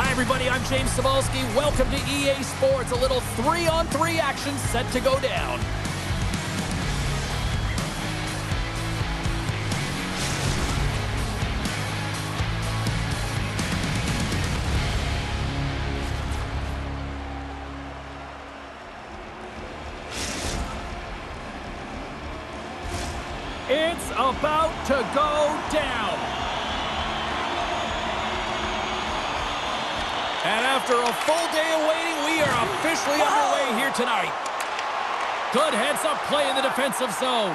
Hi, everybody. I'm James Cebulski. Welcome to EA Sports. A little 3-on-3 action set to go down. It's about to go down. And after a full day of waiting, we are officially underway here tonight. Good heads-up play in the defensive zone.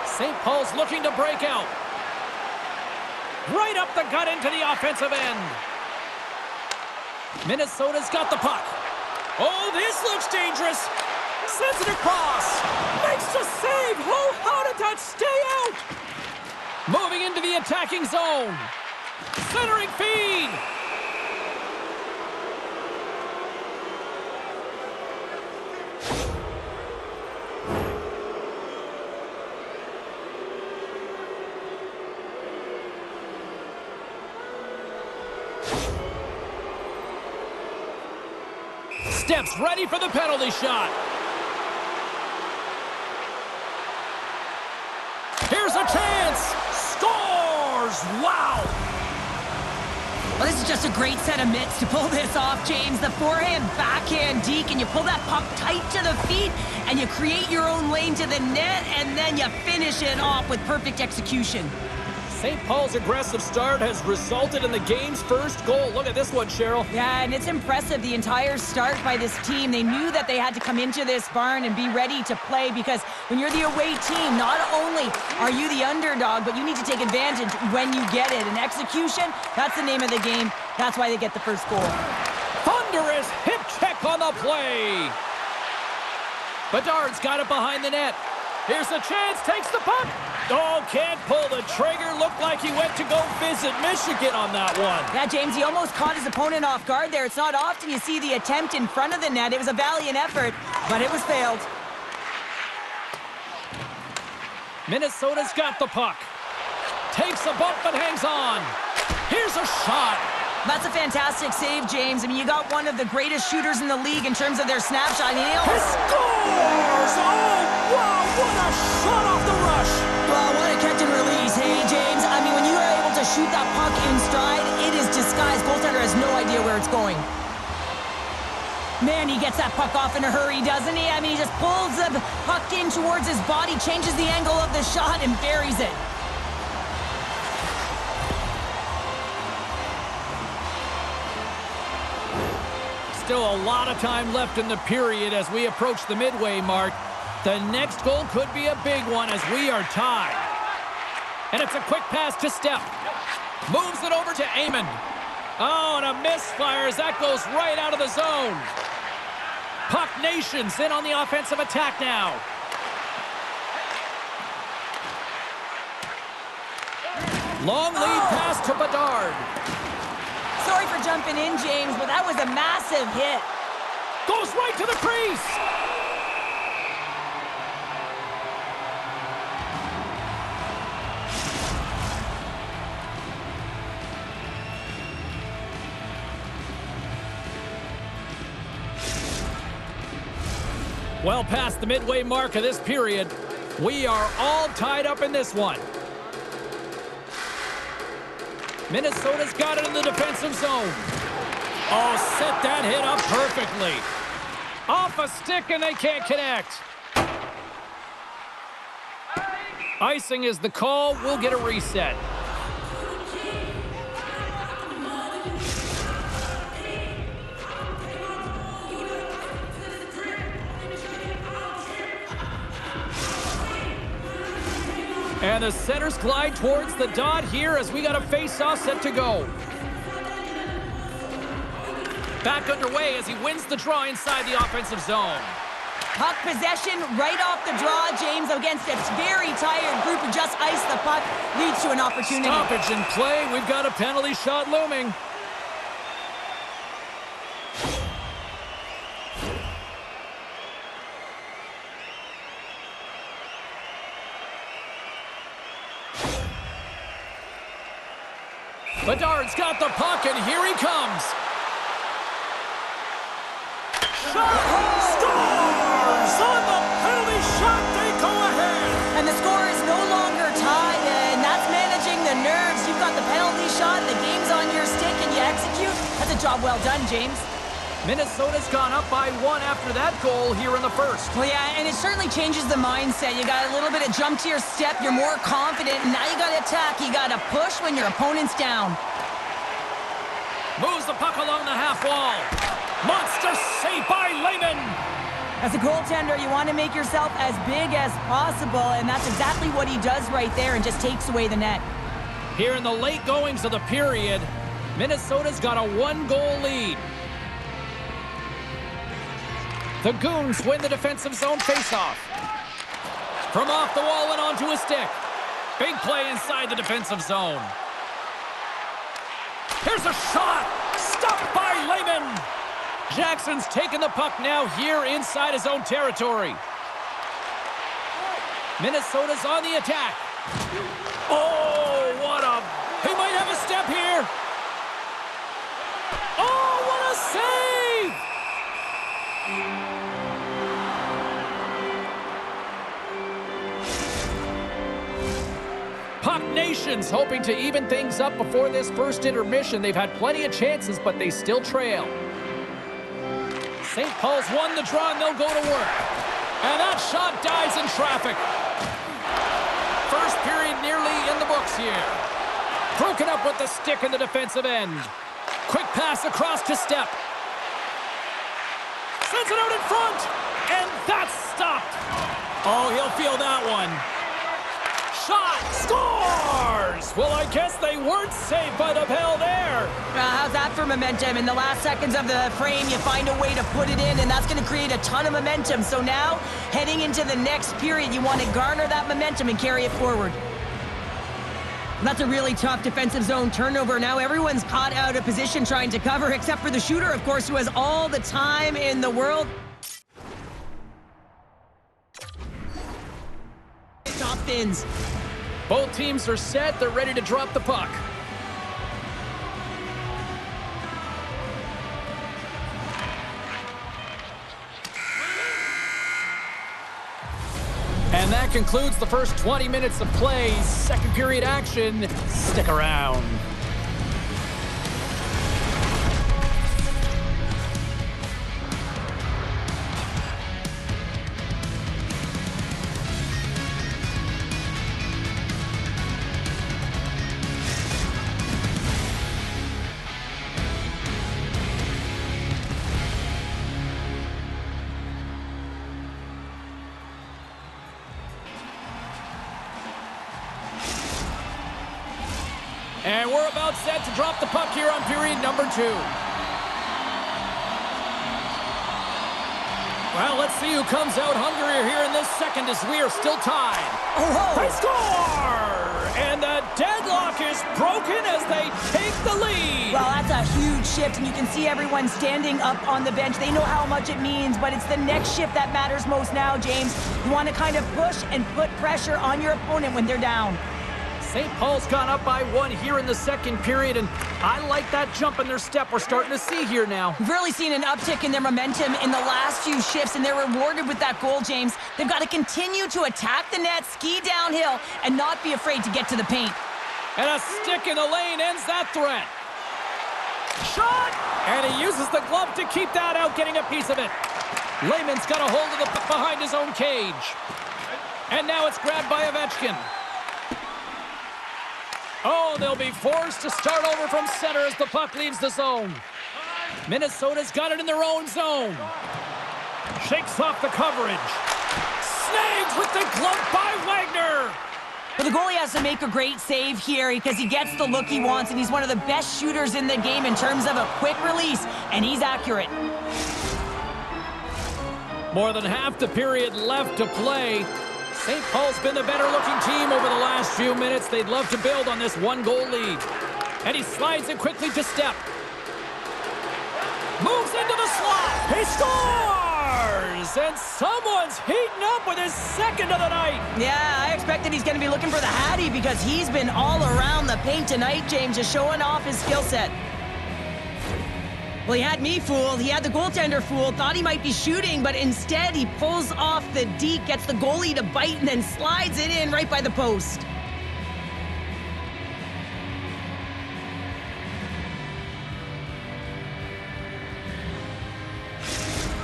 St. Paul's looking to break out. Right up the gut into the offensive end. Minnesota's got the puck. Oh, this looks dangerous. Sends it across. Makes the save. Oh, how did that stay out? Moving into the attacking zone. Centering feed. Steps ready for the penalty shot. Here's a chance. Scores! Wow! Well, this is just a great set of mitts to pull this off, James. The forehand, backhand, deke, and you pull that puck tight to the feet, and you create your own lane to the net, and then you finish it off with perfect execution. St. Paul's aggressive start has resulted in the game's first goal. Look at this one, Cheryl. Yeah, and it's impressive, the entire start by this team. They knew that they had to come into this barn and be ready to play, because when you're the away team, not only are you the underdog, but you need to take advantage when you get it. And execution, that's the name of the game. That's why they get the first goal. Thunderous hip check on the play. Bedard's got it behind the net. Here's a chance, takes the puck. Oh, can't pull the trigger. Looked like he went to go visit Michigan on that one. Yeah, James, he almost caught his opponent off guard there. It's not often you see the attempt in front of the net. It was a valiant effort, but it was failed. Minnesota's got the puck. Takes a bump but hangs on. Here's a shot. That's a fantastic save, James. I mean, you got one of the greatest shooters in the league in terms of their snapshot. He scores! Oh, wow, what a shot off the rush! Well, what a catch and release, hey, James. I mean, when you are able to shoot that puck in stride, it is disguised. Goaltender has no idea where it's going. Man, he gets that puck off in a hurry, doesn't he? I mean, he just pulls the puck in towards his body, changes the angle of the shot, and buries it. Still a lot of time left in the period as we approach the midway mark. The next goal could be a big one as we are tied. And it's a quick pass to Steph. Moves it over to Amon. Oh, and a misfire as that goes right out of the zone. Puck Nation's in on the offensive attack now. Long lead pass to Bedard. Sorry for jumping in, James, but that was a massive hit. Goes right to the crease. Well past the midway mark of this period, we are all tied up in this one. Minnesota's got it in the defensive zone. Oh, set that hit up perfectly. Off a stick and they can't connect. Icing is the call. We'll get a reset. And the centers glide towards the dot here as we got a face-off set to go. Back underway as he wins the draw inside the offensive zone. Puck possession right off the draw, James, against a very tired group who just iced the puck, leads to an opportunity. Stoppage in play. We've got a penalty shot looming. Bedard's got the puck, and here he comes. shot! Scores! On the penalty shot, they go ahead! And the score is no longer tied, and that's managing the nerves. You've got the penalty shot, the game's on your stick, and you execute. That's a job well done, James. Minnesota's gone up by 1 after that goal here in the first. Well, yeah, and it certainly changes the mindset. You got a little bit of jump to your step. You're more confident, and now you got to attack. You got to push when your opponent's down. Moves the puck along the half wall. Monster save by Lehman. As a goaltender, you want to make yourself as big as possible, and that's exactly what he does right there and just takes away the net. Here in the late goings of the period, Minnesota's got a 1-goal lead. The Goons win the defensive zone faceoff. From off the wall and onto a stick. Big play inside the defensive zone. Here's a shot! Stopped by Lehman! Jackson's taking the puck now here inside his own territory. Minnesota's on the attack. Oh, what a... He might have a step here. Oh, what a save! Puck Nation's hoping to even things up before this first intermission. They've had plenty of chances, but they still trail. St. Paul's won the draw, and they'll go to work. And that shot dies in traffic. First period nearly in the books here. Broken up with the stick in the defensive end. Quick pass across to Step. Sends it out in front, and that's stopped. Oh, he'll feel that one. Shot, scores! Well, I guess they weren't saved by the bell there. How's that for momentum? In the last seconds of the frame, you find a way to put it in, and that's going to create a ton of momentum. So now, heading into the next period, you want to garner that momentum and carry it forward. That's a really tough defensive zone turnover. Now everyone's caught out of position trying to cover, except for the shooter, of course, who has all the time in the world. Top fins. Both teams are set. They're ready to drop the puck. And that concludes the first 20 minutes of play. Second period action. Stick around. And we're about set to drop the puck here on period number 2. Well, let's see who comes out hungrier here in this second as we are still tied. Oh, they score! And the deadlock is broken as they take the lead. Well, that's a huge shift, and you can see everyone standing up on the bench. They know how much it means, but it's the next shift that matters most now, James. You want to kind of push and put pressure on your opponent when they're down. St. Paul's gone up by 1 here in the second period, and I like that jump in their step we're starting to see here now. We've really seen an uptick in their momentum in the last few shifts, and they're rewarded with that goal, James. They've got to continue to attack the net, ski downhill, and not be afraid to get to the paint. And a stick in the lane ends that threat. Shot! And he uses the glove to keep that out, getting a piece of it. Lehman's got a hold of the puck behind his own cage. And now it's grabbed by Ovechkin. Oh, they'll be forced to start over from center as the puck leaves the zone. Minnesota's got it in their own zone. Shakes off the coverage. Snags with the glove by Wagner. But the goalie has to make a great save here because he gets the look he wants, and he's one of the best shooters in the game in terms of a quick release, and he's accurate. More than half the period left to play. St. Paul's been the better-looking team over the last few minutes. They'd love to build on this 1-goal lead. And he slides it quickly to Step. Moves into the slot. He scores! And someone's heating up with his second of the night. Yeah, I expected he's going to be looking for the Hattie because he's been all around the paint tonight, James, just showing off his skill set. Well, he had me fooled. He had the goaltender fooled. Thought he might be shooting, but instead he pulls off the deke, gets the goalie to bite, and then slides it in right by the post.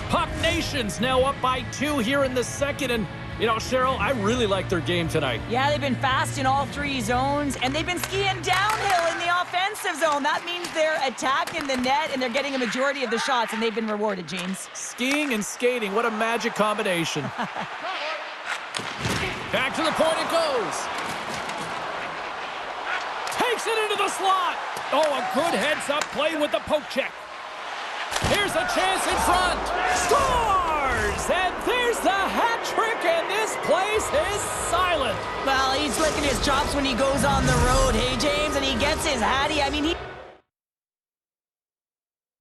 Puck Nation's now up by 2 here in the second, and you know, Cheryl, I really like their game tonight. Yeah, they've been fast in all 3 zones, and they've been skiing downhill in the offensive zone. That means they're attacking the net, and they're getting a majority of the shots, and they've been rewarded, James. Skiing and skating, what a magic combination. Back to the point it goes. Takes it into the slot. Oh, a good heads-up play with the poke check. Here's a chance in front. Scores! And there's the hat trick, and this place is silent. Well, he's licking his chops when he goes on the road, hey, James, and he gets his hattie. I mean, he...